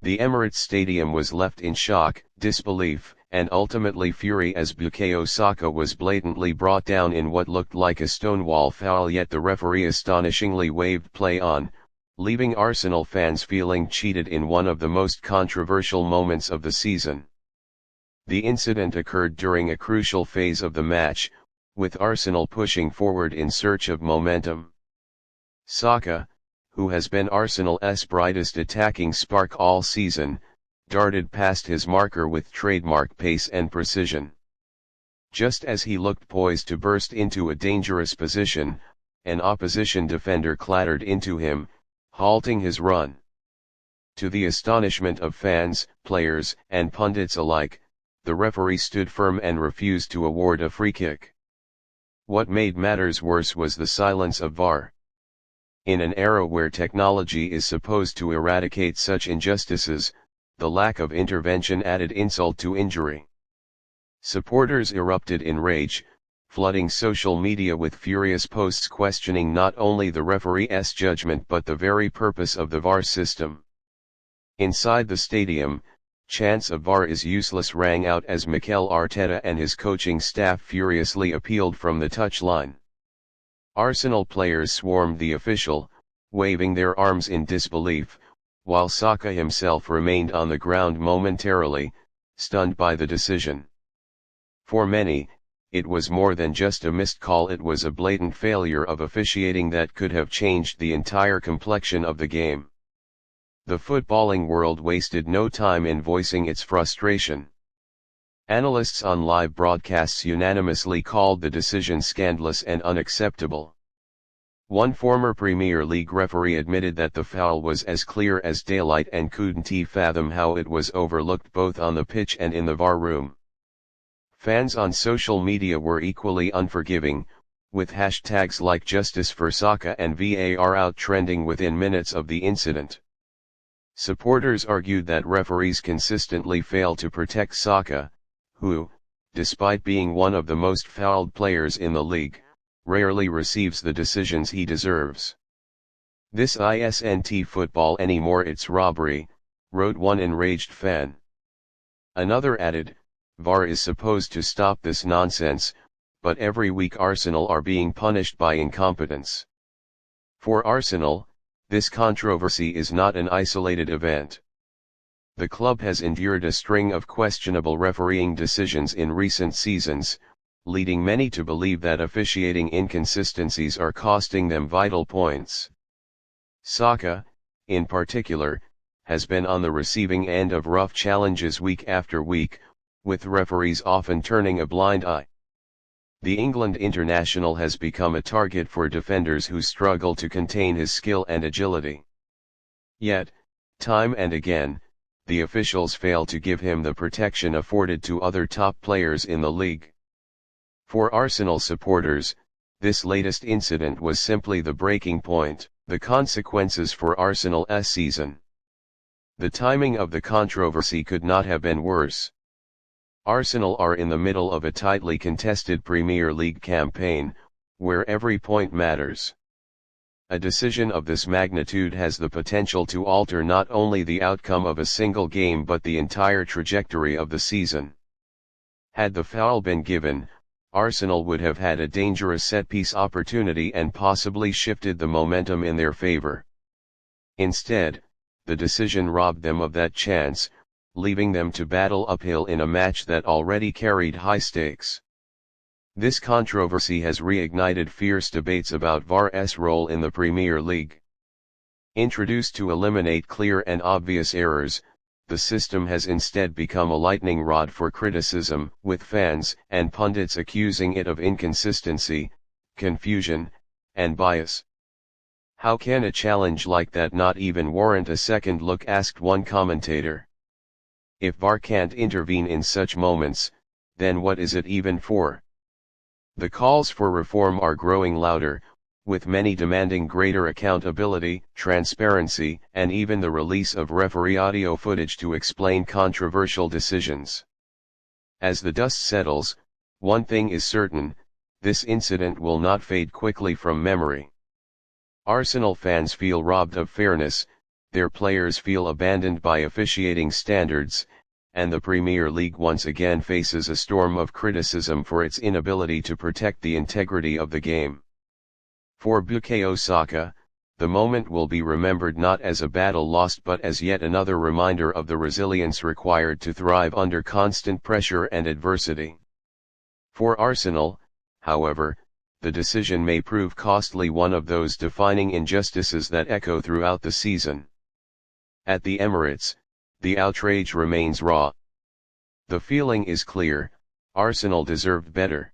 The Emirates Stadium was left in shock, disbelief, and ultimately fury as Bukayo Saka was blatantly brought down in what looked like a stonewall foul, yet the referee astonishingly waved play on, leaving Arsenal fans feeling cheated in one of the most controversial moments of the season. The incident occurred during a crucial phase of the match, with Arsenal pushing forward in search of momentum. Saka, who has been Arsenal's brightest attacking spark all season, darted past his marker with trademark pace and precision. Just as he looked poised to burst into a dangerous position, an opposition defender clattered into him, halting his run. To the astonishment of fans, players, and pundits alike, the referee stood firm and refused to award a free kick. What made matters worse was the silence of VAR. In an era where technology is supposed to eradicate such injustices, the lack of intervention added insult to injury. Supporters erupted in rage, flooding social media with furious posts questioning not only the referee's judgment but the very purpose of the VAR system. Inside the stadium, chants of VAR is useless rang out as Mikel Arteta and his coaching staff furiously appealed from the touchline. Arsenal players swarmed the official, waving their arms in disbelief, while Saka himself remained on the ground momentarily, stunned by the decision. For many, it was more than just a missed call, it was a blatant failure of officiating that could have changed the entire complexion of the game. The footballing world wasted no time in voicing its frustration. Analysts on live broadcasts unanimously called the decision scandalous and unacceptable. One former Premier League referee admitted that the foul was as clear as daylight and couldn't fathom how it was overlooked both on the pitch and in the VAR room. Fans on social media were equally unforgiving, with hashtags like Justice for Saka and VAR out trending within minutes of the incident. Supporters argued that referees consistently fail to protect Saka, who, despite being one of the most fouled players in the league, rarely receives the decisions he deserves. "This isn't football anymore, it's robbery," wrote one enraged fan. Another added, "VAR is supposed to stop this nonsense, but every week Arsenal are being punished by incompetence." For Arsenal, this controversy is not an isolated event. The club has endured a string of questionable refereeing decisions in recent seasons, leading many to believe that officiating inconsistencies are costing them vital points. Saka, in particular, has been on the receiving end of rough challenges week after week, with referees often turning a blind eye. The England international has become a target for defenders who struggle to contain his skill and agility. Yet, time and again, the officials fail to give him the protection afforded to other top players in the league. For Arsenal supporters, this latest incident was simply the breaking point, the consequences for Arsenal's season. The timing of the controversy could not have been worse. Arsenal are in the middle of a tightly contested Premier League campaign, where every point matters. A decision of this magnitude has the potential to alter not only the outcome of a single game but the entire trajectory of the season. Had the foul been given, Arsenal would have had a dangerous set-piece opportunity and possibly shifted the momentum in their favor. Instead, the decision robbed them of that chance, leaving them to battle uphill in a match that already carried high stakes. This controversy has reignited fierce debates about VAR's role in the Premier League. Introduced to eliminate clear and obvious errors, the system has instead become a lightning rod for criticism, with fans and pundits accusing it of inconsistency, confusion, and bias. "How can a challenge like that not even warrant a second look?" asked one commentator. "If VAR can't intervene in such moments, then what is it even for?" The calls for reform are growing louder, with many demanding greater accountability, transparency, and even the release of referee audio footage to explain controversial decisions. As the dust settles, one thing is certain: this incident will not fade quickly from memory. Arsenal fans feel robbed of fairness, their players feel abandoned by officiating standards, and the Premier League once again faces a storm of criticism for its inability to protect the integrity of the game. For Bukayo Saka, the moment will be remembered not as a battle lost but as yet another reminder of the resilience required to thrive under constant pressure and adversity. For Arsenal, however, the decision may prove costly, one of those defining injustices that echo throughout the season. At the Emirates, the outrage remains raw. The feeling is clear: Arsenal deserved better.